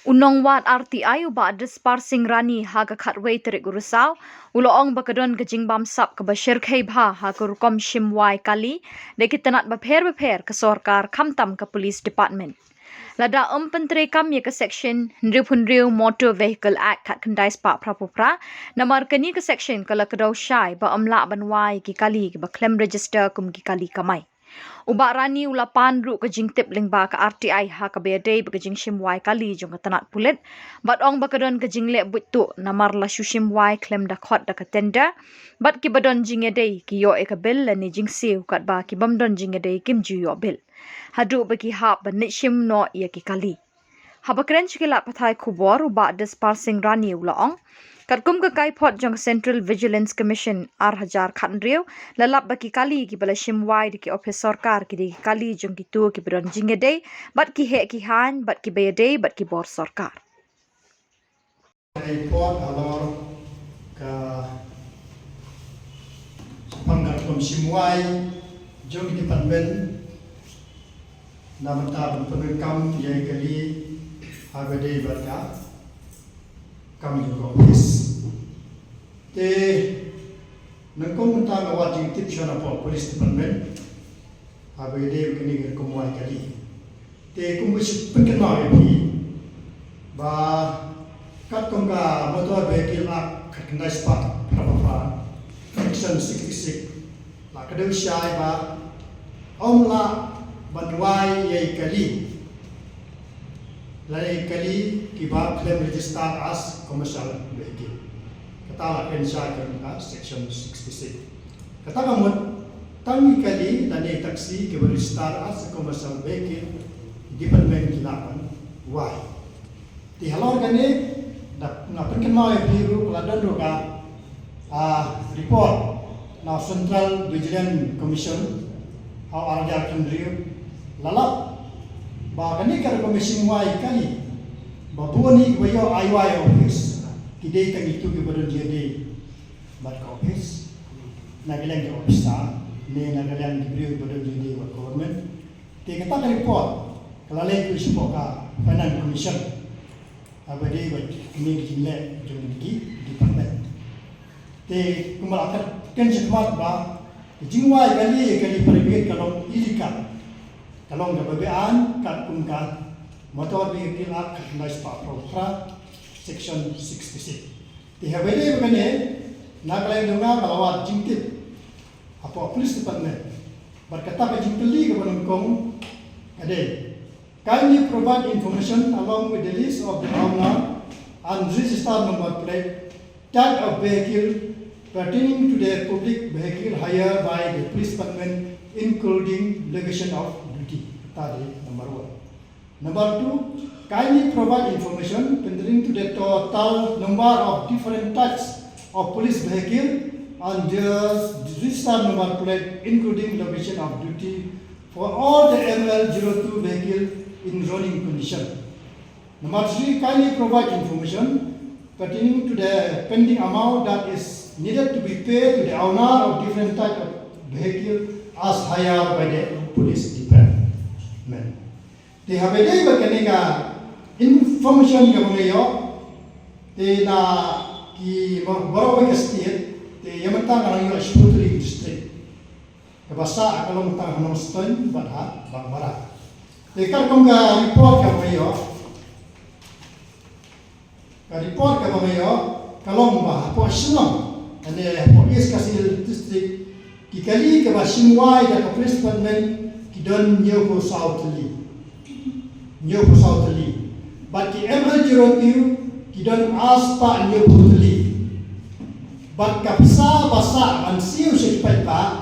Unong wat RTI uba disparsing rani haga khatway terik gurusau uloong bakadon gajing bamsap ke bashir khaibha ha kurukom shimwai kali dekitanat bapher ke sorkar kamtam ke police department. Lada penteri kami ke section Ndripunriu Motor Vehicle Act kat kendai spak prapupra namar keni ke section kala kedau syai ba amla banwai ki kali ba claim register kum ki kali kamai. Ubak rani ulapan ru ke jingtip lingba ke RTI ha ke bedai ke jing shimwai kali jong ke tanat pulit bat ong bakadon ke jing lek butu namar la shu shimwai klem da khot da ke tender bat ki badon jing edai ki yo e ke bil la ni jing siu kat ba ki bamdon jing edai kim ju yo bil hadu bagi hap ba nit shim no ya ki kali habakren chikila pathai khubor uba disparsing rani ulaong Katkum ke kai pot jong Central Vigilance Commission R1000 khandriu lalap baki kali ki bala shimwai di ki office sarkar ki di kali jong ki tu ki bron jingede bat ki he ki han bat ki bede bat ki bor sarkar. Report alor ke pangkat shimwai jong department namata pengkam yang kali agade berka kami juga office. Te nangkong mentang awat yang tip siapa police department agade begini kerumuai kali. Te kumbus penkenal ini ba kat kongga motor vehicle act kendai spak prapapa section 66 la kedau syai ba omla banwai yai kali lai kali kiba claim register as commercial vehicle kata la ken syai kan section 66 kata kamu tangi kali dan taksi kiba register as commercial vehicle department kilapan why di halor kani na penken mau biru keladon roga report na Central Vigilance Commission how arja kendriu lalap ba kani kar komisi muai kali ba buani bayo IY office kidai kan itu ke badan dia di bat office nagalang ke office ne nagalang diberi badan dia di government te kata report kelalai ku sipoka finance commission abadi bat kini jinle jomdi department te kumal akar ken sekmat ba jingwai kali peribet kalau ilika kalau nggak bebean kat kumkan motor vehicle act nice pro section 66 te habede begini nakalai dunga kalawat jingtip apa police department berkata ke jingteli ke penungkong ade. Kindly provide information along with the list of the owner and register number plate, tag of vehicle pertaining to the public vehicle hired by the police department, including location of duty. Tadi number 1. Number 2, kindly provide information pertaining to the total number of different types of police vehicle and their register number plate, including location of duty for all the ML02 vehicle in running condition. Number 3, kindly provide information pertaining to the pending amount that is needed to be paid to the owner of different type of vehicle as hired by the police department. They have a day berkenega information kamungayo te na ki baru state te yamata ngaranyo Sputri district. Kabasa akalong tang hanoston badha bangbara. Dekar kongga report ka pamayo kalong ba po sinong ane police kasil district kikali ka ba simwai da police department kidon nyopo southly but ki ML02 kidon aspa nyopo tli but kapsa basa ansiu sikpai pa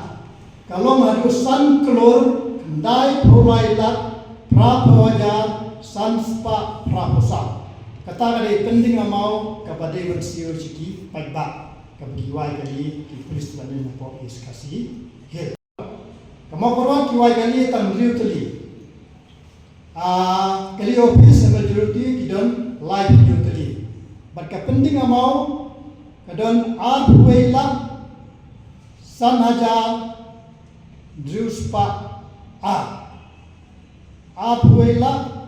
kalong harus san klor ndai provide Prapawaja Sanspa Praposa. Kata kali penting amau kepada bersio ciki pagba kebiwai kali di polis tuan dan polis kasih hil. Kamu korban kiwai kali tangriu teli. Kali office emergency kidon live video teli. Berkat penting amau kadon arwela sanhaja druspa Apuela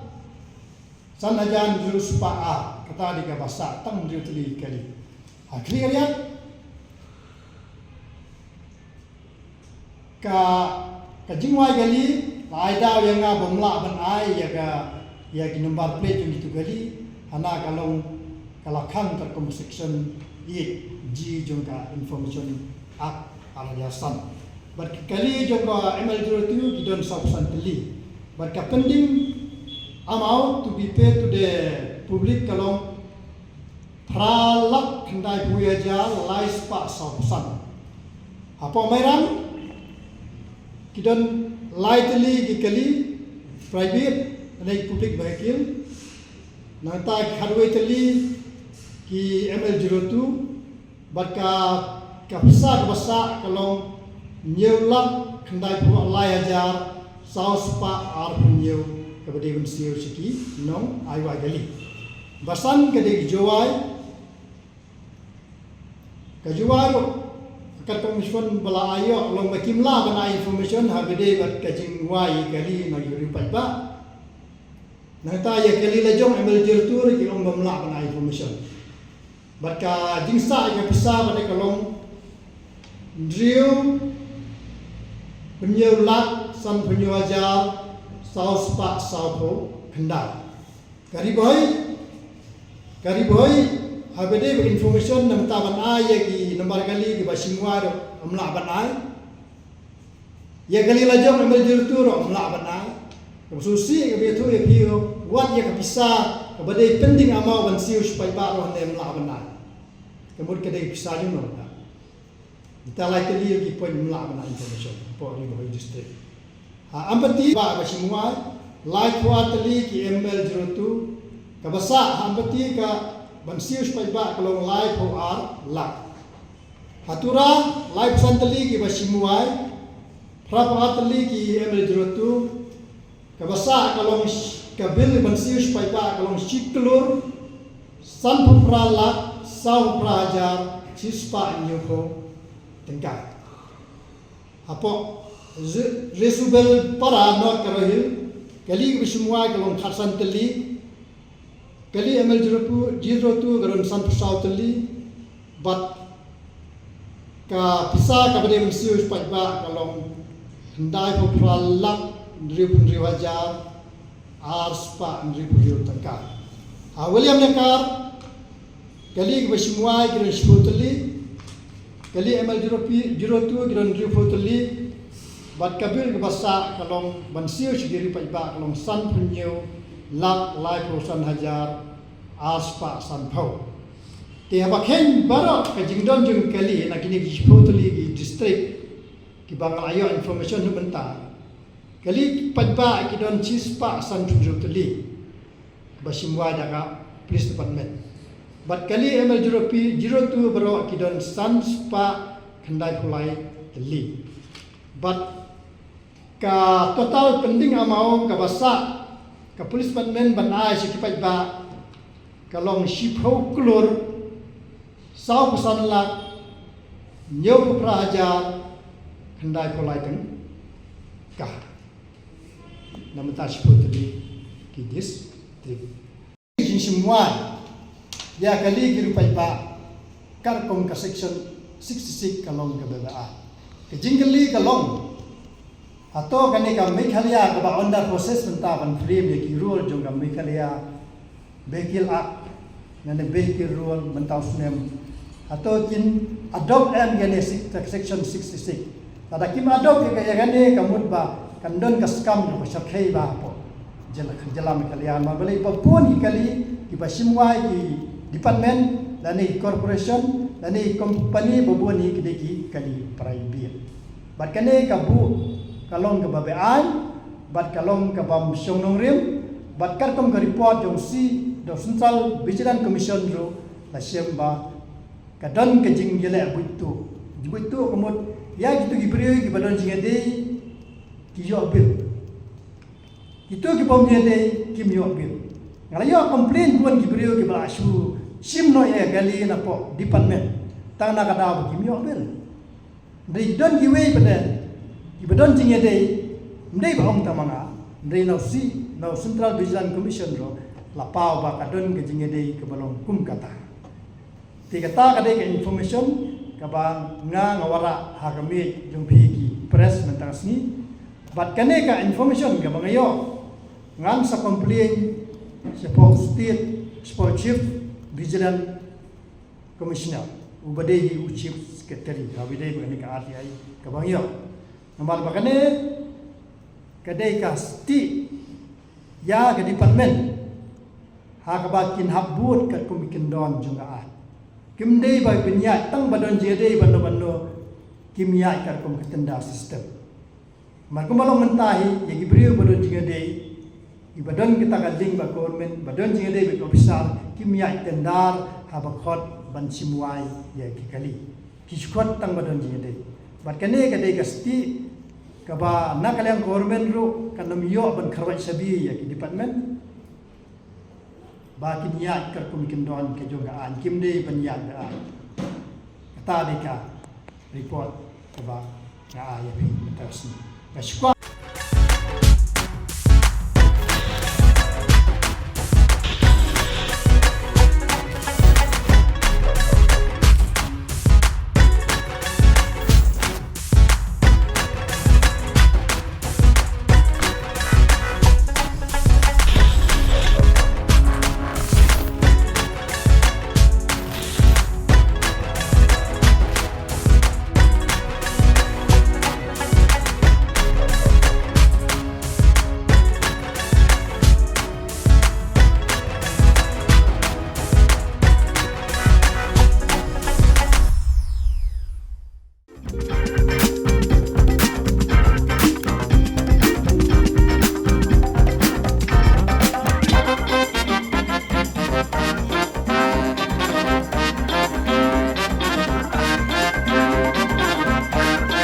san hajan jurus pa kata di bahasa tang riu tuli kali akhir kali ka jingwai kali lai daw yang bomla ban ai ya ki number plate yang itu kali hana kalakang terkom section 8 G jongka information act alasan berkali jongka ML02 kidon sausan teli berka pending amount to be paid to the public kalong pralak kendai buaya jal lais pak sausan apa meran kidon lightly gikali private naik public vehicle nanta hardware teli ki ML02 berka kapsa kabasa kalong nyulak kendai buat layajar saus pa ar punyo kepada unsur siki nong aywa gali basan kede jowai kajuai katong mission bala ayo long makimla bana information habede bat kajing wai gali na yuri palba nata ya kali lejong ambil jertur ki long bamla bana information batka jingsa ya pisa bade kalong drill penyulat san penyajar saus pak saupo kendal kari boy habede information nam taban ay ki nomor kali ki basingwar amla ban ay ya kali lajong ambil jertur amla ban ay susi ke betu ya pio wat ya kapisa kabade pending amau ban siu supaya baro nem la ban ay kemudian kedai pisa juno kita lagi tadi ki poin mula ban information po ni boy district ampati ba basingwar live quarterly ki ML02 kabasa ampati ka bansius pa iba kalong live or lak hatura live santali ki basimuai prapaatali ki ML02 kabasa kalong kabil bansius pa iba kalong siklur sanpu pralak saw prajar sispa nyoko tengkai apo resubel para not karohil kali basimuai kalong khasan tali kali ML02 garon san pesau teli bat ka pisa ka bade mensius pajba kalong hendai populalak dripun riwaja arspa dripun riu tangka William Nekar kali basimuai garon sipu teli kali ML02 garon riu teli bat kabil ke basa kalong mensius diri pajba kalong san punyo lak lai perusahaan hajar aspa sanpau. Tiap bagian baru kejingdon jeng kali nak ini disebutuli di distrik di Banglayo information nu bentar. Kali pajba kidon cispa sanpujutuli basimwa jaga police department. Bat kali ML02 baru kidon sanspa kendai pulai teli. Bat ka total pending amau ka basa ka police department banai sikipai ba kalong shipho klur sau pesan lak nyau praja kendai kolai teng ka namata shipho tadi kidis trip jin semua ya kali kirupai ba karkong ka section 66 kalong ka baba ke jingli kalong atau kani ka Meghalaya ka ba under process mentaban frame ye ki rule jong ka Meghalaya vehicle act ngane vehicle rule mentau sunem atau kin adopt and gane section 66 tada kim adopt ke ya gane kamut ba kandon ka scam no sakhei ba po jela Meghalaya ma bale pa pon kali ki ba simwa ki department lani corporation lani company boboni ki kali private bat kane ka bu kalong ke babean bat kalong ke bam siong nong rim bat karkom ke report jong si do central vigilant commission ro la siamba kadon ke jing yele buitu komod ya gitu gibriyo gi badon jing ade ki yo bil itu ki bom ade ki yo bil ngala yo complain buan gibriyo gi basu simno ya gali na po department tang na kada ki yo bil dei don gi wei pada ibadon jingye dei ndei ba ong tamanga ndei no central vigilant commission ro lapau ba kadon ke jingede ke balong kum kata ti kata kade ke information ka ba nga ngawara ha kami jung phi ki press mentang sni bat kane ka information ka ba ngayo ngan sa complain sa state chief vigilant commissioner ubadei chief secretary habidei bani ka RTI ka ba ngayo nomor ba kane kade ka sti ya ke department ha ka ba kin habut kat kumikin don junga at kim dei ba pinya tang badon jede bando kim ya kar kum ketenda system mar kumalong mentahi ya gibriu badon jede ibadon kita galing ba government badon jede ba officer kim ya tendar ha ba khot ban simwai ya kikali kishkot tang badon jede bat kane ka dei kasti ka ba nakalang government ro kanam yo ban kharwai sabi ya ki department ba kinyat kar kumikin don ke jogaan kim dei ban ya da kata deka report ka ba ya ya pi terus